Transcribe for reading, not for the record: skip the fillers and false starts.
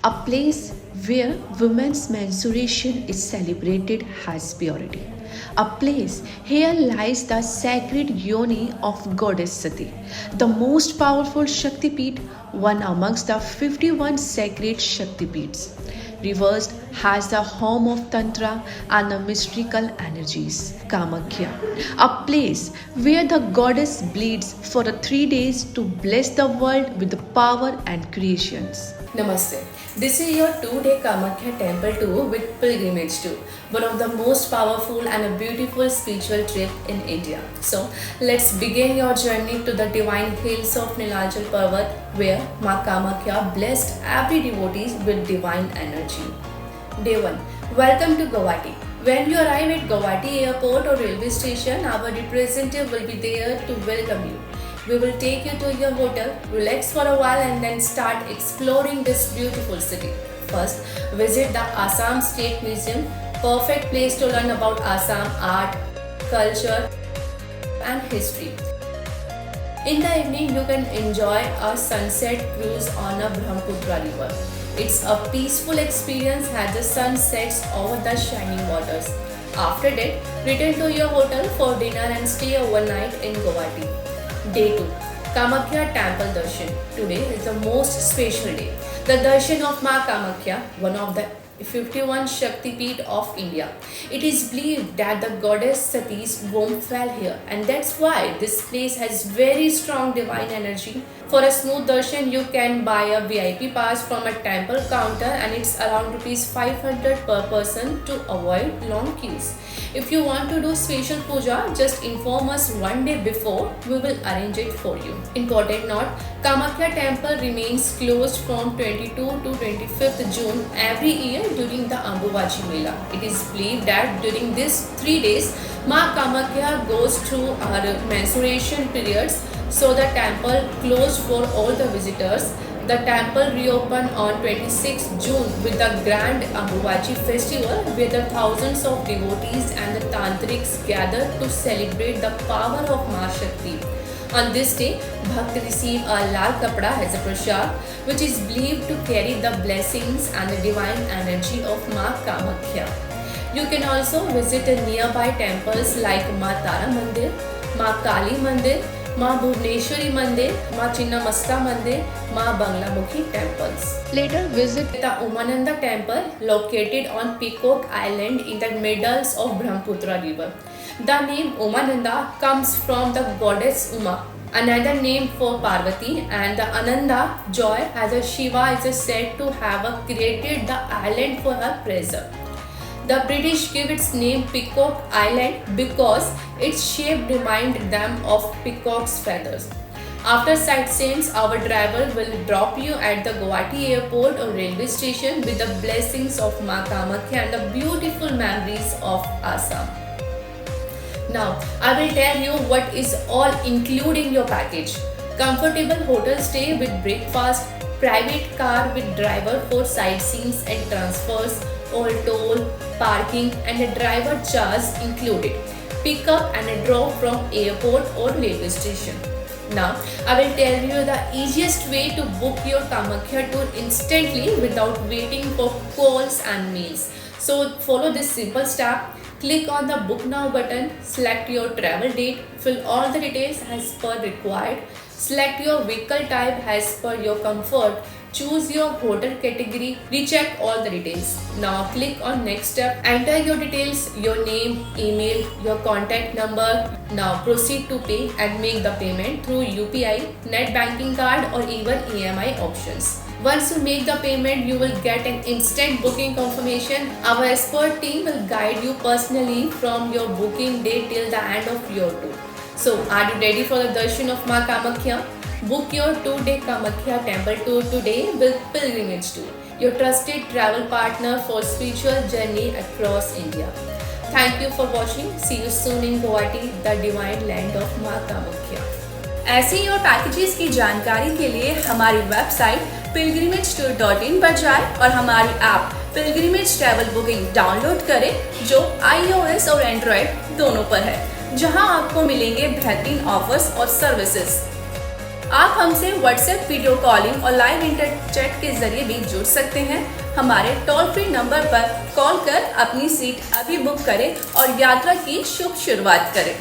a place where women's menstruation is celebrated as purity. A place here lies the sacred yoni of goddess Sati, the most powerful Shakti Peeth, one amongst the 51 sacred Shakti Peeths. Reversed has the home of Tantra and the mystical energies, Kamakhya, a place where the goddess bleeds for the 3 days to bless the world with the power and creations. Namaste. This is your 2-day Kamakhya temple tour with pilgrimage tour, one of the most powerful and a beautiful spiritual trip in India. So let's begin your journey to the divine hills of Nilachal Parvat, where Ma Kamakhya blessed every devotee with divine energy. Day 1. Welcome to Guwahati. When you arrive at Guwahati airport or railway station, our representative will be there to welcome you. We will take you to your hotel, relax for a while and then start exploring this beautiful city. First, visit the Assam State Museum, perfect place to learn about Assam art, culture and history. In the evening, you can enjoy a sunset cruise on a Brahmaputra river. It's a peaceful experience as the sun sets over the shining waters. After that, return to your hotel for dinner and stay overnight in Guwahati. Day 2. Kamakhya Temple Darshan. Today is the most special day. The Darshan of Ma Kamakhya, one of the 51 Shakti Peeth of India. It is believed that the goddess Sati's womb fell here, and that's why this place has very strong divine energy. For a smooth darshan, you can buy a VIP pass from a temple counter, and it's around Rs 500 per person to avoid long queues. If you want to do special puja, just inform us one day before, we will arrange it for you. Important note, Kamakhya temple remains closed from 22 to 25th June every year during the Ambuvachi Mela. It is believed that during these 3 days, Ma Kamakhya goes through her menstruation periods, so the temple closed for all the visitors. The temple reopened on 26 June with the grand Ambuvachi festival, where the thousands of devotees and the tantrics gather to celebrate the power of Ma Shakti. On this day, Bhakt receive a lal kapda as a prasad, which is believed to carry the blessings and the divine energy of Ma Kamakhya. You can also visit nearby temples like Ma Tara Mandir, Ma Kali Mandir, Ma Bhuvaneshwari Mandir, Ma Chinnamasta Mandir, Ma Banglamukhi temples. Later visit the Umananda temple located on Peacock Island in the middle of Brahmaputra river. The name Umananda comes from the goddess Uma, another name for Parvati, and the Ananda, joy, as a Shiva is said to have created the island for her pleasure. The British give its name Peacock Island because its shape reminded them of peacock's feathers. After sightseeing, our driver will drop you at the Guwahati airport or railway station with the blessings of Ma Kamakhya and the beautiful memories of Assam. Now, I will tell you what is all including your package. Comfortable hotel stay with breakfast, private car with driver for sightseeing and transfers, all toll, parking and a driver charge included. Pick up and a drop from airport or railway station. Now, I will tell you the easiest way to book your Kamakhya tour instantly without waiting for calls and mails. So, follow this simple step. Click on the Book Now button, select your travel date, fill all the details as per required, select your vehicle type as per your comfort, choose your hotel category, recheck all the details. Now click on next step, enter your details, your name, email, your contact number. Now proceed to pay and make the payment through UPI, net banking card or even EMI options. Once you make the payment, you will get an instant booking confirmation. Our expert team will guide you personally from your booking date till the end of your tour. So, are you ready for the darshan of Ma Kamakhya? Book your 2-day Kamakhya temple tour today with Pilgrimage Tour, your trusted travel partner for spiritual journey across India. Thank you for watching. See you soon in Guwahati, the divine land of Ma Kamakhya. ऐसे ही और packages की जानकारी के लिए हमारी website pilgrimagetour.in पर जाएं और हमारी app pilgrimage travel booking download करें, जो iOS और Android दोनों पर है, जहां आपको मिलेंगे बेहतरीन ऑफर्स और सर्विसेज। आप हमसे व्हाट्सएप वीडियो कॉलिंग और लाइव इंटर चैट के जरिए भी जुड़ सकते हैं। हमारे टोल फ्री नंबर पर कॉल कर अपनी सीट अभी बुक करें और यात्रा की शुभ शुरुआत करें।